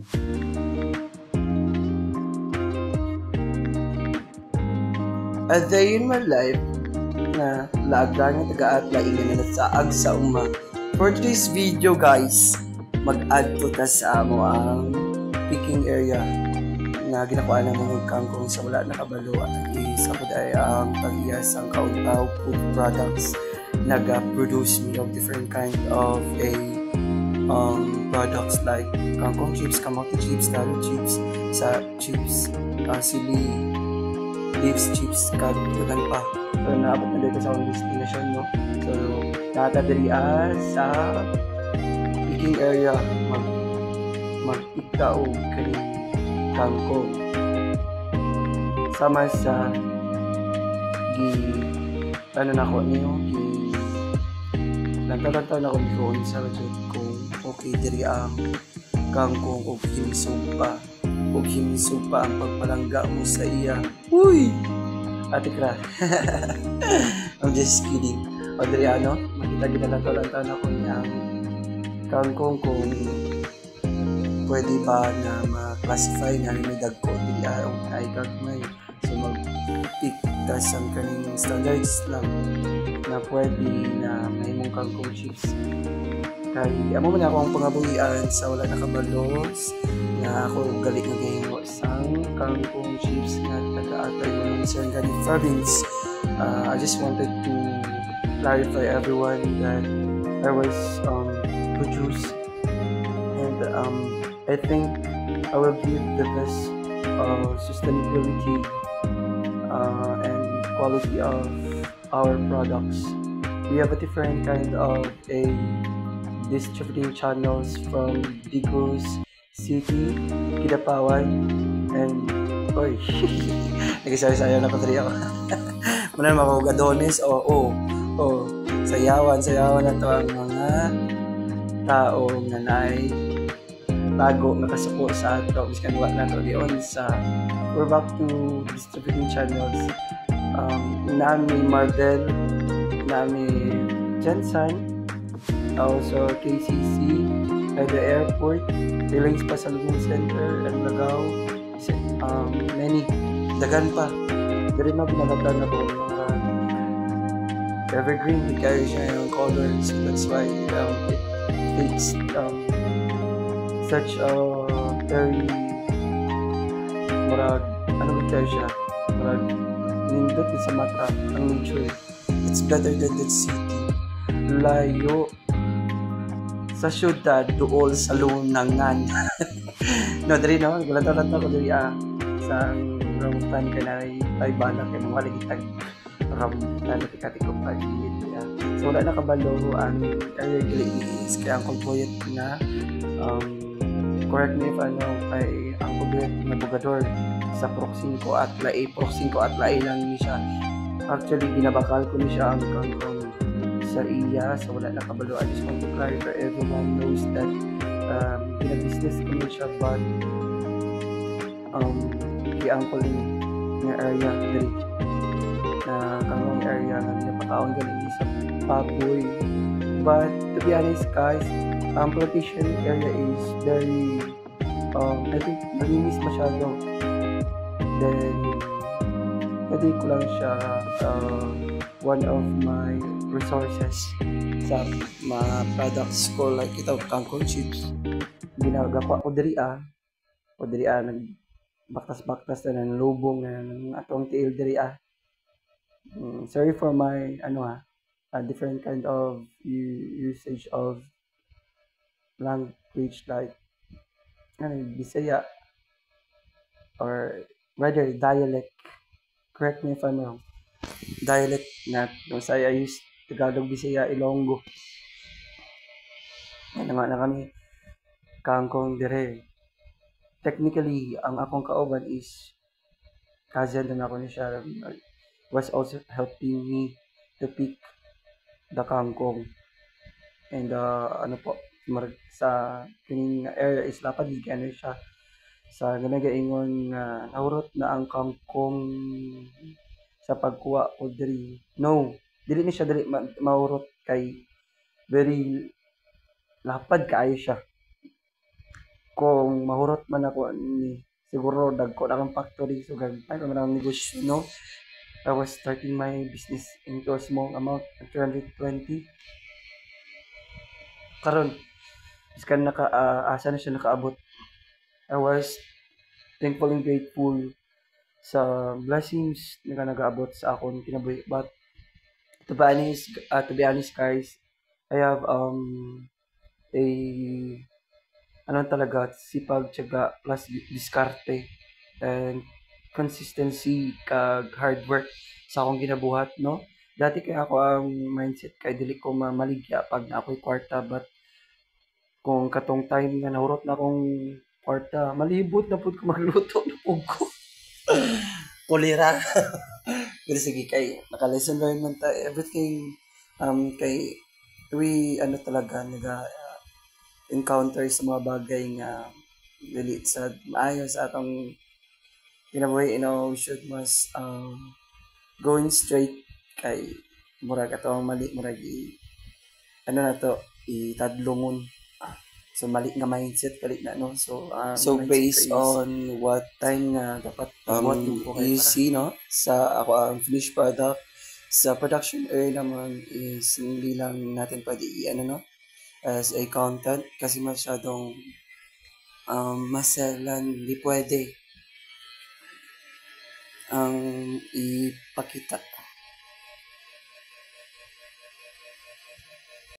A day in my life na lagang taga-atla ingan na saag sa uma. For today's video guys, mag-add to ta sa amo ang picking area na ginakuha na mga kangkong sa wala nakabalo at isa po dahil ang pag-iyas ang kauntaw food products nag-produce me of different kind of a products like kangkong chips, kamote chips, taro chips, sa chips, sili, leaves chips, kagdagan pa. So naabot na dito sa akong destination, no? So natadirian sa picking area mag-pika o kaning kangkong sama sa ano na ko niyo nagtatantaw na ko doon sa budget kung okay diri ang kangkong o himsupa ang pagpalangga mo sa iya. Uy! Ate Kra. I'm just kidding. O diri ano, makita ginalantaw-lantaw na ko niyang kangkong kung pwede ba na ma-classify na may dagko diri ang ay gagmay. So mag-pick tas ang kaning standards lang na pwede na may mong kangkong chips. Kaya amo man ako ang pangabuhian sa wala nakabalos na ako galit na gahimo sang kangkong chips na taga-atay mo ng Sarangani province. I just wanted to clarify everyone that I was produced and I think I will give the best sustainability and quality of our products. We have a different kind of a distributing channels from Digos City, Kidapawan, and oy, nag-isaya-saya na patri ako. Muna naman ako gadones sayawan na to ang mga tao na nay bago nakasuko sa ato miskan wa na to diyon sa we're back to distributing channels. Nami Mardel, nami Jensen, also KCC at the airport, Feelings Pasalubong Center and Lagaw, many dagan pa dari na binagatan na po mga evergreen di kayo siya yung colors, that's why it's such a very marag ano di kayo siya marag nindot sa mata ang nature. It's better than the city. Layo sa syudad duol sa lunangan. No, diri no, galata-lata ko diri sa rambutan kanay tay bala kay mga ligitag rambutan tikati ko pa diri. So wala nakabalo ang area is kaya ang component na correct me if ano ay ang component na bugador sa proxing ko at lai lang ni siya. Actually ginabakal ko ni siya ang kangkong sa iya, so wala na kabalo. I just want to clarify, everyone knows that business ko ni siya, but i-angkol nga area diri na kangkong area nga napakaon galing sa baboy. But to be honest guys, plantation area is very I think malinis masyado. Then pwede ko lang siya one of my resources sa mga products ko like ito kangkong chips ginagawa ko diri nagbaktas na ng lubong na ng atong tiil diri sorry for my different kind of usage of language like Bisaya or rather dialect. Correct me if I'm wrong. Dialect na Bisaya use Tagalog, Bisaya, Ilonggo. Ano nga na kami kangkong dire. Technically, ang akong kauban is cousin na ako ni siya was also helping me to pick the kangkong. And sa kining area is lapad ano siya sa ganagaingon naurot na ang kangkong sa pagkuha o diri. No, dili ni siya dili maurot kay very lapad kaayo siya. kung mahurot man ako ni siguro dagko na akong factory so gagmay pa man ang negosyo no. I was starting my business into a small amount 320 karon iskan asa na siya nakaabot. I was thankful and grateful sa blessings na nagaabot sa akong kinabuhi. But to be honest guys, I have a ano talaga sipag, tiyaga plus diskarte and consistency kag hard work sa akong ginabuhat no. Dati kay ako ang mindset kay dili ko mamaligya pag na ako'y kwarta but kung katong time nga nahurot na akong kwarta, malibot na pud ko magluto na pud ko. Kulira. Pero sige kay naka-lesson learn man ta everything kay we ano talaga encounter sa mga bagay nga dili sa maayo sa atong kinabuhi, you know, we should must going straight kay murag atong mali murag ano na to itadlongon. So mali nga mindset kali na no. So based on what time nga dapat you see no sa ako ang finished product sa production area naman is hindi lang natin pwede ano no as a content kasi masyadong maselan hindi pwede ang ipakita